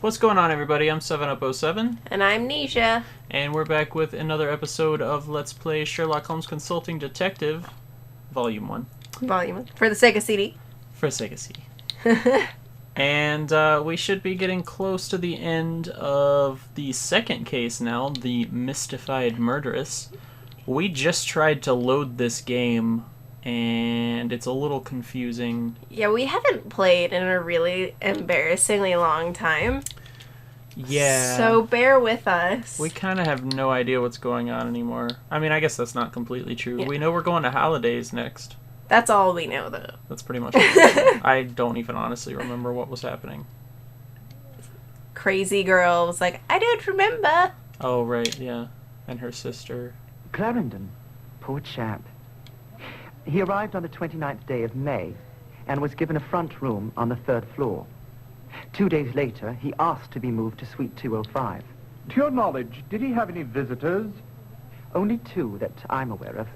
What's going on, everybody? I'm 7up07, And I'm Nisha. and we're back with another episode of Let's Play Sherlock Holmes Consulting Detective, Volume 1, Volume. For the Sega CD. for Sega CD. And we should be getting close to the end of the second case now, the Mystified Murderess. We just tried to load this game, and it's a little confusing. Yeah, we haven't played in a really embarrassingly long time. Yeah. So bear with us. We kind of have no idea what's going on anymore. I mean, I guess that's not completely true. Yeah. We know we're going to Holidays next. That's all we know, though. That's pretty much it. I don't even honestly remember what was happening. Crazy girl was like, I don't remember. Oh, right, yeah. And her sister. Clarendon, poor chap. He arrived on the 29th day of May and was given a front room on the 3rd floor. 2 days later, he asked to be moved to Suite 205. To your knowledge, did he have any visitors? Only 2 that I'm aware of.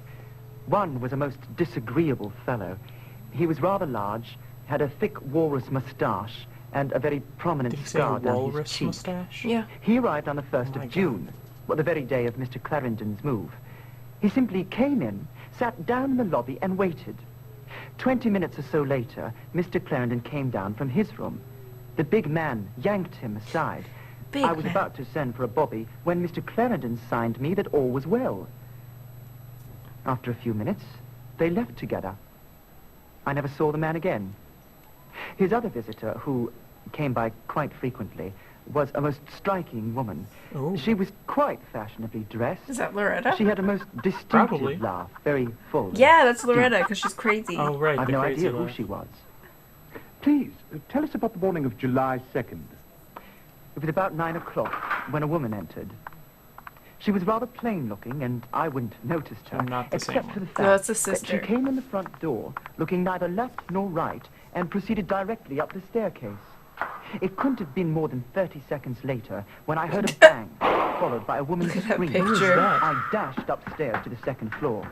One was a most disagreeable fellow. He was rather large, had a thick walrus moustache, and a very prominent Did he say a scar down his walrus cheek. mustache? Yeah. He arrived on the 1st Oh my of June, God. well, the very day of Mr. Clarendon's move. He simply came in, sat down in the lobby, and waited. 20 minutes or so later, Mr. Clarendon came down from his room. The big man yanked him aside. Big I was man. about to send for a bobby when Mr. Clarendon signed me that all was well. After a few minutes, they left together. I never saw the man again. His other visitor, who came by quite frequently, was a most striking woman. Oh. She was quite fashionably dressed. Is that Loretta? She had a most distinctive Probably. laugh, very full. Yeah, that's Loretta, because she's crazy. Oh, right, I've the no crazy idea who laugh. she was. Please, tell us about the morning of July 2nd. It was about 9 o'clock when a woman entered. She was rather plain-looking, and I wouldn't have noticed her, So not the same except for the one. fact No, it's the that sister. she came in the front door, looking neither left nor right, and proceeded directly up the staircase. It couldn't have been more than 30 seconds later when I heard a bang, followed by a woman's Look at that scream. picture. Who's that? I dashed upstairs to the 2nd floor.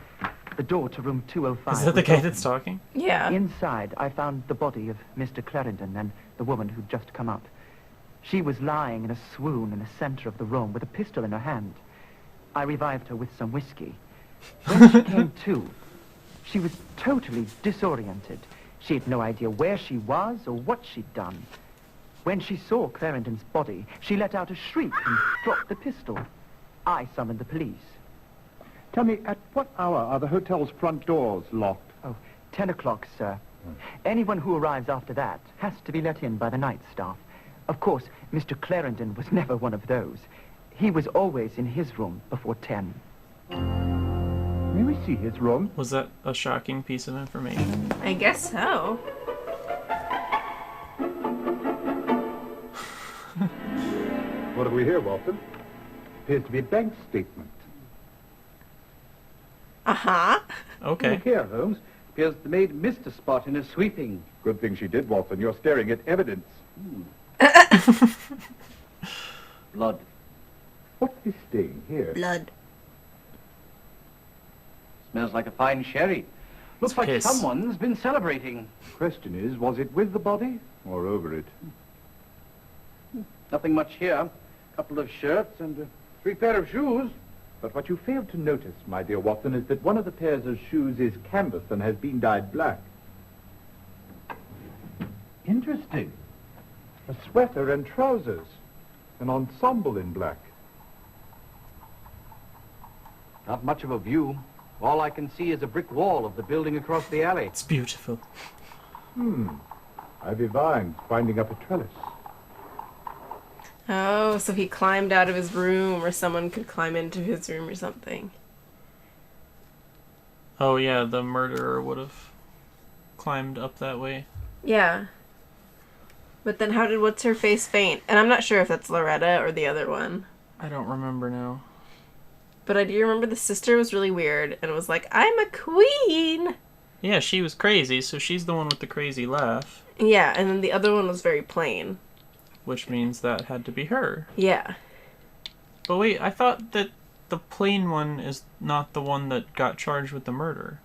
The door to room 205 Is that the was guy open. that's talking? Yeah. Inside, I found the body of Mr. Clarendon and the woman who'd just come up. She was lying in a swoon in the center of the room with a pistol in her hand. I revived her with some whiskey. When she came to, she was totally disoriented. She had no idea where she was or what she'd done. When she saw Clarendon's body, she let out a shriek and dropped the pistol. I summoned the police. Tell me, at what hour are the hotel's front doors locked? Oh, 10 o'clock, sir. Anyone who arrives after that has to be let in by the night staff. Of course, Mr. Clarendon was never one of those. He was always in his room before 10. May we see his room? Was that a shocking piece of information? I guess so. What have we here, Watson? Appears to be a bank statement. Uh-huh. Okay. Look here, Holmes. Appears the maid missed a spot in her sweeping. Good thing she did, Watson. You're staring at evidence. Blood. What's this stain here? Blood. Smells like a fine sherry. Looks It's like piss. someone's been celebrating. Question is, was it with the body or over it? Nothing much here. Couple of shirts and 3 pair of shoes. But what you failed to notice, my dear Watson, is that one of the pairs of shoes is canvas and has been dyed black. Interesting. A sweater and trousers. An ensemble in black. Not much of a view. All I can see is a brick wall of the building across the alley. It's beautiful. Ivy vines winding up a trellis. Oh, so he climbed out of his room, or someone could climb into his room or something. Oh, yeah, the murderer would have climbed up that way. Yeah. But then how did What's-Her-Face faint? And I'm not sure if that's Loretta or the other one. I don't remember now. But I do remember the sister was really weird, and it was like, I'm a queen! Yeah, she was crazy, so she's the one with the crazy laugh, Yeah, and then the other one was very plain. which means that had to be her. Yeah. But wait, I thought that the plain one is not the one that got charged with the murder.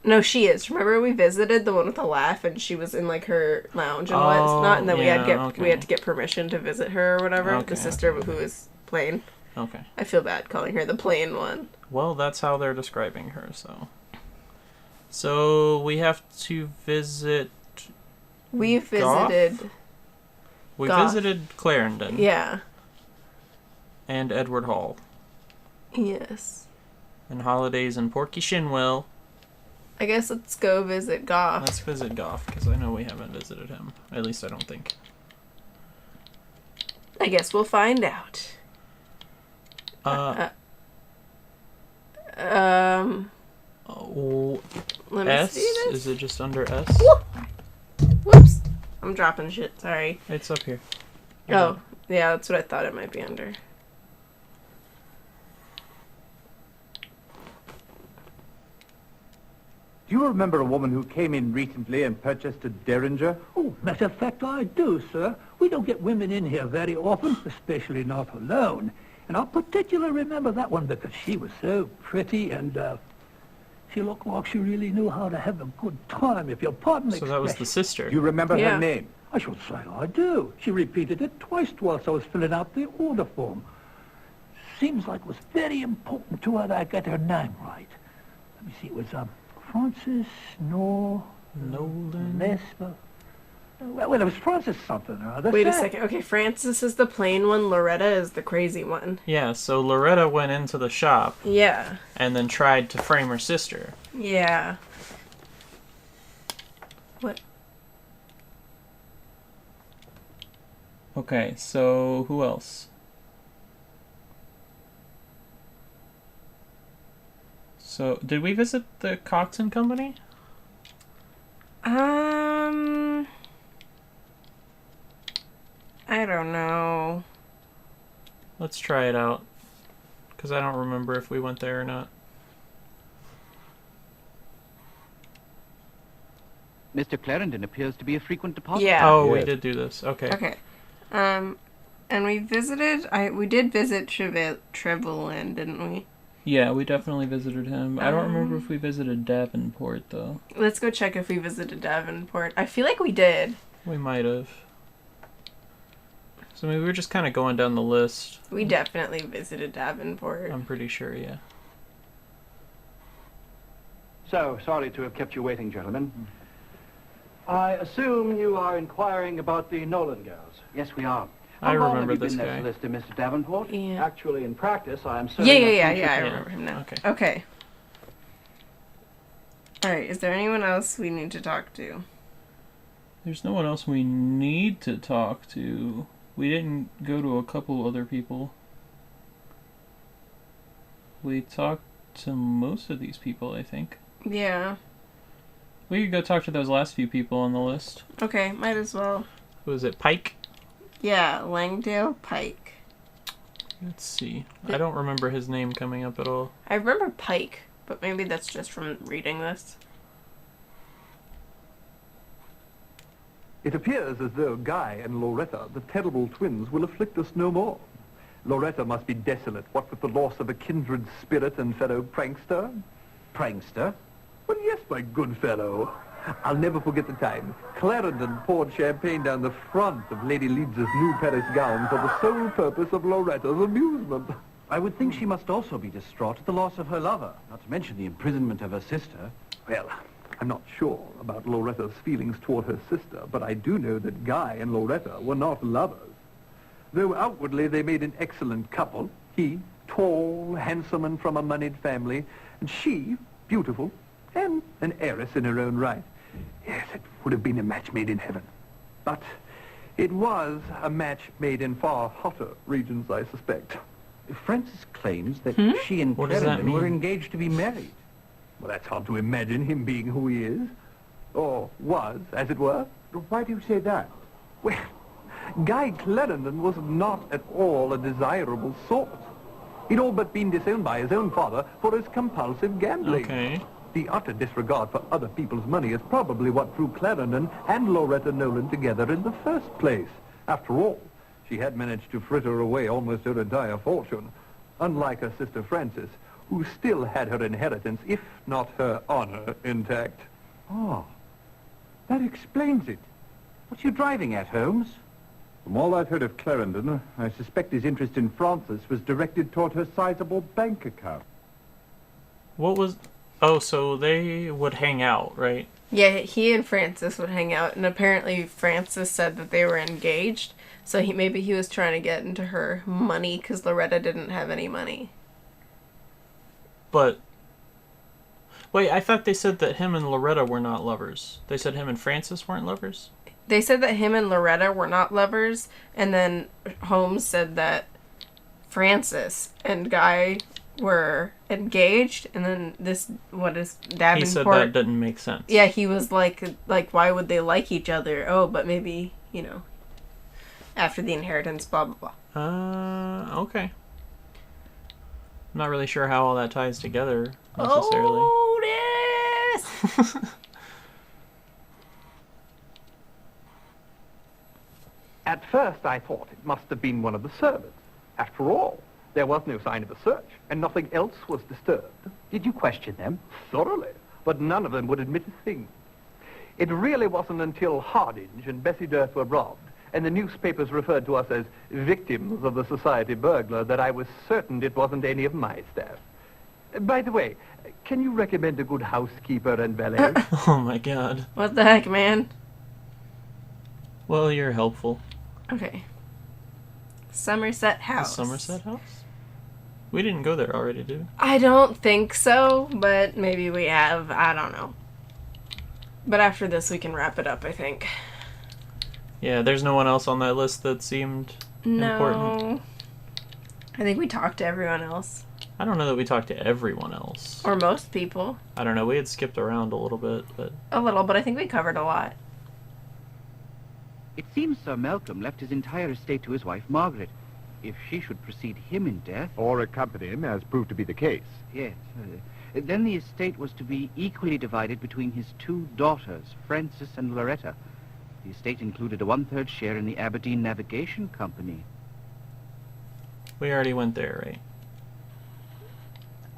No, she is. Remember we visited the one with the laugh, and she was in like her lounge and whatnot, and then we had to get permission to visit her or whatever. Okay, the sister who was plain. Okay. I feel bad calling her the plain one. Well, that's how they're describing her, so. So we have to visit. We visited. Goff? We Goff. visited Clarendon. Yeah. And Edward Hall. Yes. And Holidays and Porky Shinwell. I guess let's go visit Goff. Let's visit Goff, because I know we haven't visited him. At least I don't think. I guess we'll find out. Oh, Let me S? see this. Is it just under S? Whoops. I'm dropping shit. Sorry. It's up here. Oh, yeah, that's what I thought it might be under. Do you remember a woman who came in recently and purchased a Derringer? Oh, matter of fact, I do, sir. We don't get women in here very often, especially not alone. And I particularly remember that one because she was so pretty and, she looked like she really knew how to have a good time, if you'll pardon the So that was the expression. sister. Do you remember Yeah. her name? I should say I do. She repeated it twice whilst I was filling out the order form. Seems like it was very important to her that I get her name right. Let me see, it was, Frances Nolan. Lesper. Well, it was Frances something or other. Wait a second. Okay, Francis is the plain one. Loretta is the crazy one. Yeah, so Loretta went into the shop Yeah. and then tried to frame her sister. Yeah. What? Okay, so who else? So, did we visit the Cox and Company? I don't know. Let's try it out. Because I don't remember if we went there or not. Mr. Clarendon appears to be a frequent depositor. Yeah. Oh, we Yes. did do this. Okay. Okay. And we visited. We did visit Trevelyan, didn't we? Yeah, we definitely visited him. I don't remember if we visited Davenport, though. Let's go check if we visited Davenport. I feel like we did. We might have. So maybe we're just kind of going down the list. We definitely visited Davenport. I'm pretty sure, yeah. So, sorry to have kept you waiting, gentlemen. I assume you are inquiring about the Nolan girls. Yes, we are. I How long remember have you this been guy. their solicitor, Mr. Davenport? Yeah. Actually, in practice, I am Yeah, serving yeah, a yeah, I Yeah. remember him now. Okay. Okay. Alright, is there anyone else we need to talk to? There's no one else we need to talk to. We didn't go to a couple other people. We talked to most of these people, I think. Yeah. We could go talk to those last few people on the list. Okay, might as well. Who was it? Pike? Yeah, Langdale Pike. Let's see. I don't remember his name coming up at all. I remember Pike, but maybe that's just from reading this. It appears as though Guy and Loretta, the terrible twins, will afflict us no more. Loretta must be desolate, what with the loss of a kindred spirit and fellow prankster. Prankster? Well, yes, my good fellow. I'll never forget the time. Clarendon poured champagne down the front of Lady Leeds's new Paris gown for the sole purpose of Loretta's amusement. I would think she must also be distraught at the loss of her lover, not to mention the imprisonment of her sister. Well, I'm not sure about Loretta's feelings toward her sister, but I do know that Guy and Loretta were not lovers. Though outwardly they made an excellent couple. He, tall, handsome, and from a moneyed family, and she, beautiful, and an heiress in her own right. Yes, it would have been a match made in heaven. But it was a match made in far hotter regions, I suspect. Francis claims that she and What does that Clarendon were mean? engaged to be married. Well, that's hard to imagine him being who he is. Or was, as it were. Why do you say that? Well, Guy Clarendon was not at all a desirable sort. He'd all but been disowned by his own father for his compulsive gambling. Okay. The utter disregard for other people's money is probably what drew Clarendon and Loretta Nolan together in the first place. After all, she had managed to fritter away almost her entire fortune, unlike her sister Frances, who still had her inheritance, if not her honor, intact. Oh, that explains it. What are you driving at, Holmes? From all I've heard of Clarendon, I suspect his interest in Frances was directed toward her sizable bank account. What was... Oh, so they would hang out, right? Yeah, he and Frances would hang out, and apparently Frances said that they were engaged, so maybe he was trying to get into her money because Loretta didn't have any money. But... Wait, I thought they said that him and Loretta were not lovers. They said him and Frances weren't lovers? They said that him and Loretta were not lovers, and then Holmes said that Frances and Guy were engaged, and then Davenport... He said that didn't make sense. Yeah, he was like, why would they like each other? Oh, but maybe, after the inheritance, blah, blah, blah. Okay. I'm not really sure how all that ties together, necessarily. Otis! At first, I thought it must have been one of the servants. After all, there was no sign of a search, and nothing else was disturbed. Did you question them? Thoroughly, but none of them would admit a thing. It really wasn't until Hardinge and Bessie Durst were robbed, and the newspapers referred to us as victims of the society burglar, that I was certain it wasn't any of my staff. By the way, can you recommend a good housekeeper and valet? Oh my god. What the heck, man? Well, you're helpful. Okay. Somerset House. The Somerset House? We didn't go there already, did we? I don't think so, but maybe we have. I don't know. But after this, we can wrap it up, I think. Yeah, there's no one else on that list that seemed important. I think we talked to everyone else. I don't know that we talked to everyone else. Or most people. I don't know. We had skipped around a little bit, but... A little, but I think we covered a lot. It seems Sir Malcolm left his entire estate to his wife, Margaret. If she should precede him in death... Or accompany him, as proved to be the case. Yes. Then the estate was to be equally divided between his two daughters, Frances and Loretta. The estate included a 1/3 share in the Aberdeen Navigation Company. We already went there, right?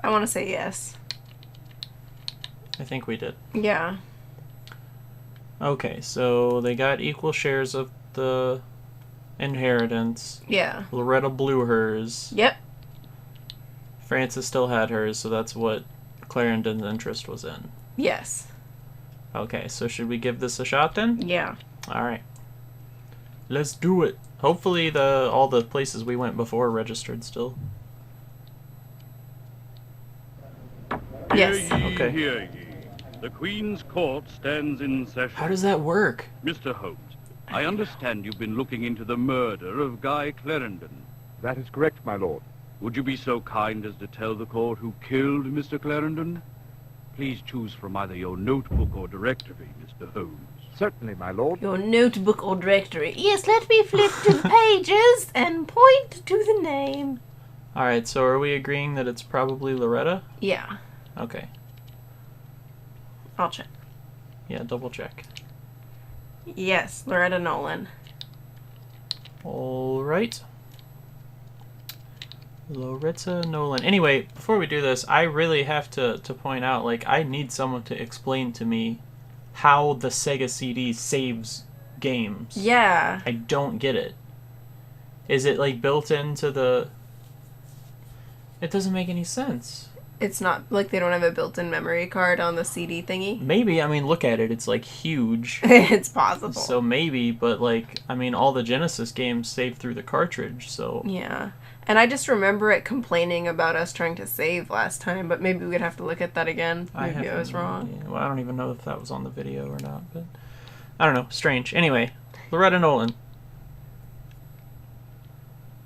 I want to say yes. I think we did. Yeah. Okay, so they got equal shares of the inheritance. Yeah. Loretta blew hers. Yep. Frances still had hers, so that's what Clarendon's interest was in. Yes. Okay, so should we give this a shot then? Yeah. Alright. Let's do it. Hopefully all the places we went before registered still. Yes. Okay. Hear ye. The Queen's Court stands in session. How does that work? Mr. Holmes, I understand you've been looking into the murder of Guy Clarendon. That is correct, my lord. Would you be so kind as to tell the court who killed Mr. Clarendon? Please choose from either your notebook or directory, Mr. Holmes. Certainly, my lord. Your notebook or directory. Yes, let me flip to the pages and point to the name. Alright, so are we agreeing that it's probably Loretta? Yeah. Okay. I'll check. Yeah, double check. Yes, Loretta Nolan. Alright. Loretta Nolan. Anyway, before we do this, I really have to point out, like, I need someone to explain to me how the Sega CD saves games. Yeah. I don't get it. Is it, like, built into the... It doesn't make any sense. It's not like they don't have a built-in memory card on the CD thingy. Maybe, I mean, look at it. It's, like, huge. It's possible. So maybe, but, like, I mean, all the Genesis games save through the cartridge, so... Yeah. And I just remember it complaining about us trying to save last time, but maybe we'd have to look at that again. Maybe I was wrong. Yeah, well, I don't even know if that was on the video or not, but... I don't know. Strange. Anyway, Loretta Nolan.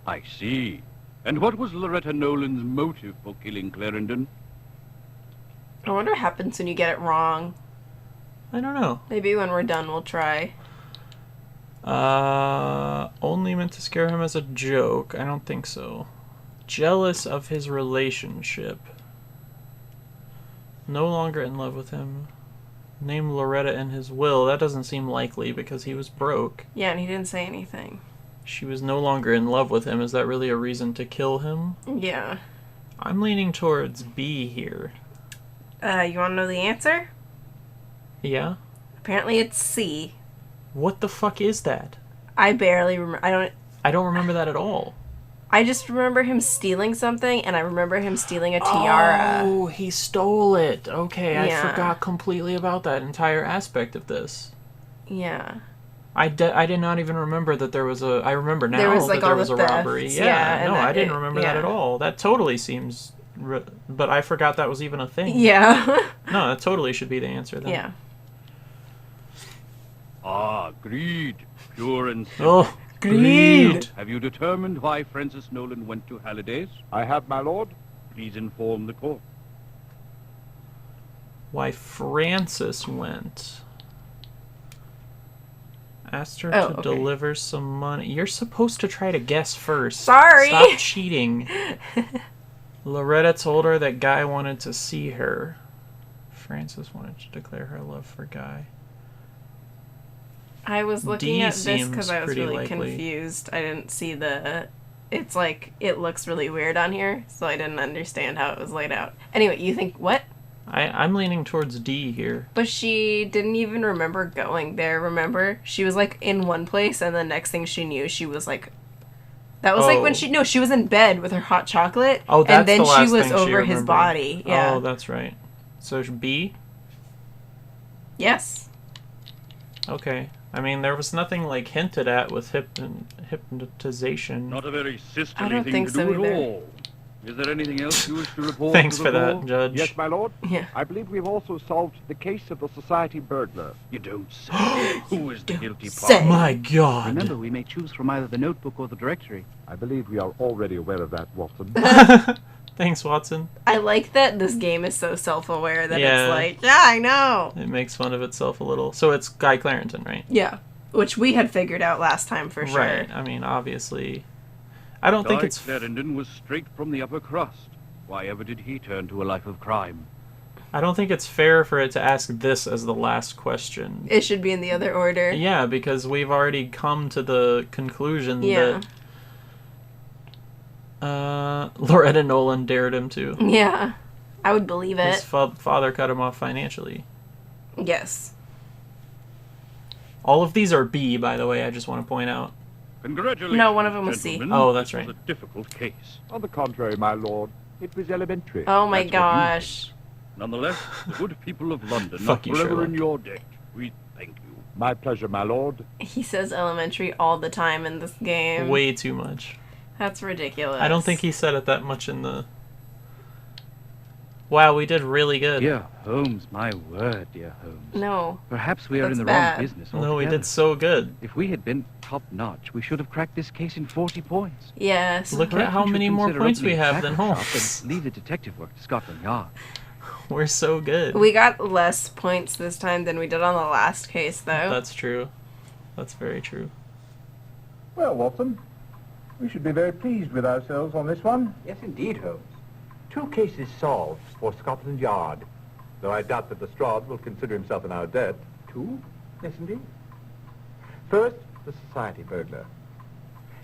I see. And what was Loretta Nolan's motive for killing Clarendon? I wonder what happens when you get it wrong. I don't know. Maybe when we're done we'll try. Only meant to scare him as a joke. I don't think so. Jealous of his relationship. No longer in love with him. Name Loretta in his will. That doesn't seem likely because he was broke. Yeah, and he didn't say anything. She was no longer in love with him. Is that really a reason to kill him? Yeah. I'm leaning towards B here. You want to know the answer? Yeah? Apparently it's C. What the fuck is that? I barely remember. I don't remember that at all. I just remember him stealing something, and I remember him stealing a tiara. Oh, he stole it. Okay, Yeah. I forgot completely about that entire aspect of this. Yeah. I did not even remember that there was a... I remember now There was, like, that there all was the a robbery. thefts, Yeah, yeah, no, and I that didn't it- remember that yeah. at all. That totally seems... But I forgot that was even a thing. Yeah. No, that totally should be the answer then. Yeah. Ah, greed. Pure and simple. Oh, greed! Have you determined why Francis Nolan went to Halliday's? I have, my lord. Please inform the court. Why Francis went. Asked her Oh, to okay. deliver some money. You're supposed to try to guess first. Sorry. Stop cheating. Loretta told her that Guy wanted to see her. Francis wanted to declare her love for Guy. I was looking D at this because seems I was pretty really likely. confused. I didn't see the... It's like, it looks really weird on here, so I didn't understand how it was laid out. Anyway, you think, what? I'm leaning towards D here. But she didn't even remember going there, remember? She was like in one place, and the next thing she knew, she was like... That was like when she was in bed with her hot chocolate, Oh, that's and then the last she was thing over she his remembered. body. Yeah. Oh, that's right. So B? Yes. Okay. I mean, there was nothing like hinted at with hypnotization. Not a very I sisterly don't thing think to so do at either. all. Is there anything else you wish to report? Thanks to for the that, court? Judge. Yes, my lord. Yeah. I believe we've also solved the case of the society burglar. You don't say. Who is the guilty say. party? My God. Remember, we may choose from either the notebook or the directory. I believe we are already aware of that, Watson. Thanks, Watson. I like that this game is so self-aware that Yeah. it's like, yeah, I know. It makes fun of itself a little. So it's Guy Clarendon, right? Yeah. Which we had figured out last time for sure. Right. I mean, obviously. I don't think Guy it's... Clarendon was straight from the upper crust. Why ever did he turn to a life of crime? I don't think it's fair for it to ask this as the last question. It should be in the other order. Yeah, because we've already come to the conclusion Yeah. that Loretta Nolan dared him to. Yeah. I would believe His it. father cut him off financially. Yes. All of these are B, by the way, I just want to point out. Congratulations, No, one of them was C. gentlemen. Oh, that's This was right. a difficult case. On the contrary, my lord, it was elementary. Oh my That's what you gosh. Nonetheless, the good people of London Fuck are you, forever in Sherlock. your debt. We thank you. My pleasure, my lord. He says elementary all the time in this game. Way too much. That's ridiculous. I don't think he said it that much in the... Wow, we did really good. Dear Holmes, my word, dear Holmes. No. Perhaps we are That's in the bad. wrong business No, we altogether. did so good. If we had been top-notch, we should have cracked this case in 40 points. Yes. Look at Perhaps how we should many more consider points we opening a have than tackle shop Holmes. and leave the detective work to Scotland Yard. We're so good. We got less points this time than we did on the last case, though. That's true. That's very true. Well, Watson, we should be very pleased with ourselves on this one. Yes, indeed, Holmes. 2 cases solved for Scotland Yard. Though I doubt that Lestrade will consider himself in our debt. 2? Yes, indeed. First, the society burglar.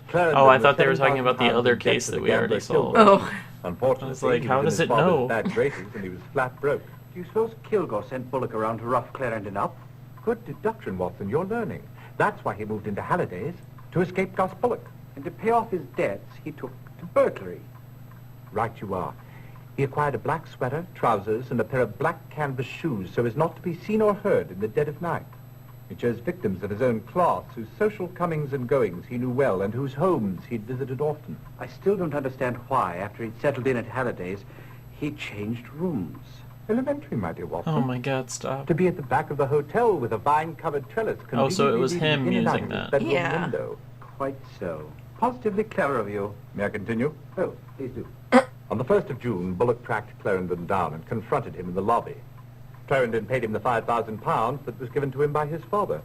Clarendon Oh, I was thought they were talking about the £7,000 other in debt case to that the we already gambler solved. Kilgore. Oh. Unfortunately, I was like, he how was in does his it father's know? bad graces and he was flat broke. Do you suppose Kilgore sent Bullock around to rough Clarendon up? Good deduction, Watson. You're learning. That's why he moved into Halliday's, to escape Gus Bullock. And to pay off his debts, he took to burglary. Right you are. He acquired a black sweater, trousers, and a pair of black canvas shoes so as not to be seen or heard in the dead of night. He chose victims of his own class, whose social comings and goings he knew well, and whose homes he'd visited often. I still don't understand why, after he'd settled in at Halliday's, he changed rooms. Elementary, my dear Watson. Oh my God, stop. To be at the back of the hotel with a vine-covered trellis. Oh, so it was him conveniently leading in and out using of his that. bedroom Yeah. window. Quite so. Positively clever of you. May I continue? Oh, please do. On the 1st of June, Bullock tracked Clarendon down and confronted him in the lobby. Clarendon paid him the £5,000 that was given to him by his father.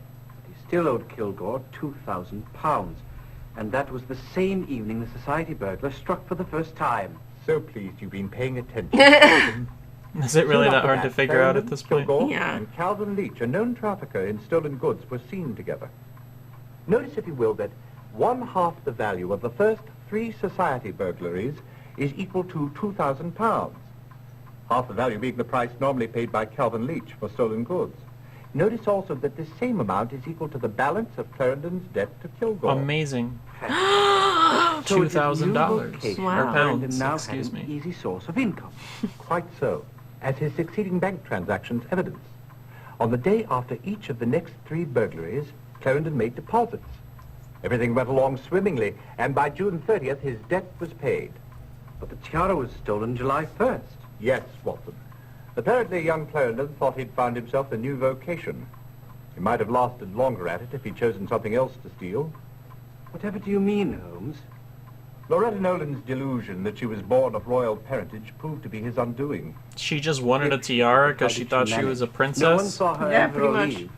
He still owed Kilgore £2,000. And that was the same evening the society burglar struck for the first time. So pleased you've been paying attention. Is it really Soon that after hard to figure out at Clarendon, this point? Kilgore, Yeah. and Calvin Leach, a known trafficker in stolen goods, were seen together. Notice, if you will, that 1/2 the value of the first 3 society burglaries is equal to £2,000. Half the value being the price normally paid by Calvin Leach for stolen goods. Notice also that this same amount is equal to the balance of Clarendon's debt to Kilgore. Amazing. So it's a new $2,000 location or where pounds. Clarendon now Excuse had an me. easy source of income. Quite so, as his succeeding bank transactions evidence. On the day after each of the next 3 burglaries, Clarendon made deposits. Everything went along swimmingly, and by June 30th, his debt was paid. But the tiara was stolen July 1st. Yes, Watson. Apparently, young Clarendon thought he'd found himself a new vocation. He might have lasted longer at it if he'd chosen something else to steal. Whatever do you mean, Holmes? Loretta Nolan's delusion that she was born of royal parentage proved to be his undoing. She just wanted a tiara because she thought she was a princess? No one saw her Yeah, enter or pretty much. leave.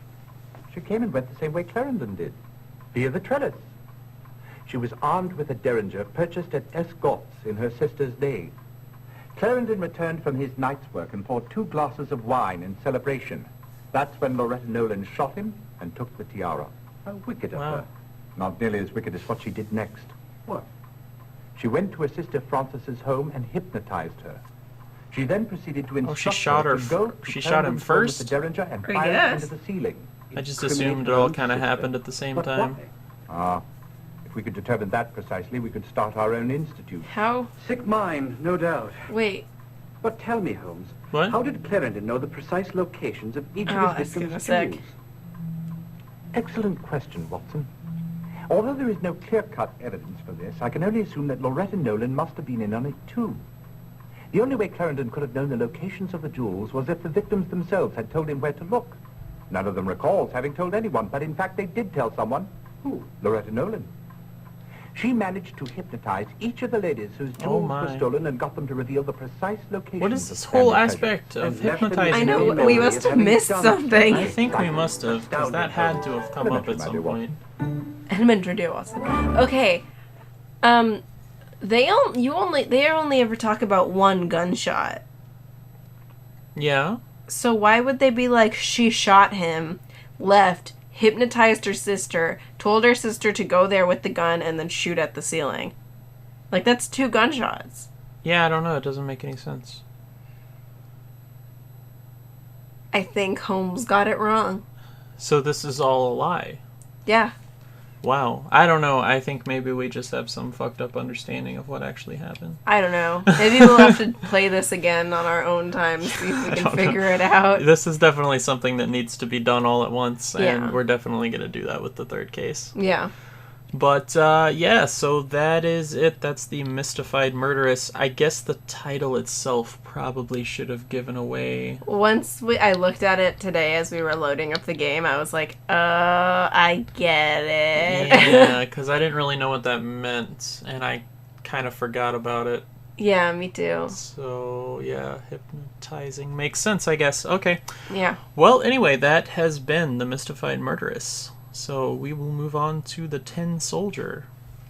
She came and went the same way Clarendon did, via the trellis. She was armed with a derringer purchased at Escorts in her sister's name. Clarendon returned from his night's work and poured 2 glasses of wine in celebration. That's when Loretta Nolan shot him and took the tiara. How wicked of Wow. her. Not nearly as wicked as what she did next. What? She went to her sister Frances's home and hypnotized her. She then proceeded to instruct she shot her her to go f- to she shot him Clarendon's home with first? the derringer and I fire it guess. into the ceiling. I just Incriminate assumed it her all own kind of sister. happened at the same But time. why? If we could determine that precisely, we could start our own institute. How? Sick mind, no doubt. Wait. But tell me, Holmes, What? how did Clarendon know the precise locations of each I'll of his ask in a victims' sec. jewels? Excellent question, Watson. Although there is no clear-cut evidence for this, I can only assume that Loretta Nolan must have been in on it too. The only way Clarendon could have known the locations of the jewels was if the victims themselves had told him where to look. None of them recalls having told anyone, but in fact they did tell someone. Who? Loretta Nolan. She managed to hypnotize each of the ladies whose jewels my. were stolen and got them to reveal the precise locations. What is of this whole family treasures. aspect of And left them hypnotizing I know, in people? we memory must of have having missed done something. I think we must have, because that had to have come up at some point. Elementary dear Watson. Okay. They only ever talk about one gunshot. Yeah? So why would they be like, she shot him, left, hypnotized her sister, told her sister to go there with the gun, and then shoot at the ceiling? Like, that's 2 gunshots. Yeah, I don't know. It doesn't make any sense. I think Holmes got it wrong. So this is all a lie. Yeah. Wow. I don't know. I think maybe we just have some fucked up understanding of what actually happened. I don't know. Maybe we'll have to play this again on our own time, see if we can figure it out. This is definitely something that needs to be done all at once, and Yeah. we're definitely going to do that with the 3rd case. Yeah. But, yeah, so that is it. That's the Mystified Murderess. I guess the title itself probably should have given away. Once I looked at it today as we were loading up the game, I was like, I get it. Yeah, because I didn't really know what that meant, and I kind of forgot about it. Yeah, me too. So, yeah, hypnotizing makes sense, I guess. Okay. Yeah. Well, anyway, that has been the Mystified Murderess. So we will move on to the Tin Soldier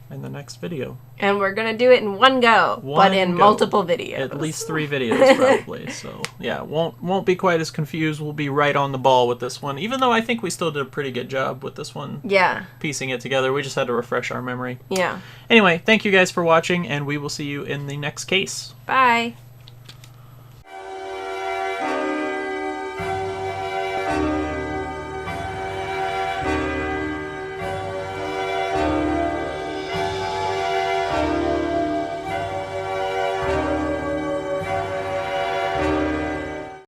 in the next video. And we're going to do it in one go, but One in go. multiple videos. At least 3 videos, probably. So, yeah, won't be quite as confused. We'll be right on the ball with this one, even though I think we still did a pretty good job with this one. Yeah. Piecing it together. We just had to refresh our memory. Yeah. Anyway, thank you guys for watching, and we will see you in the next case. Bye.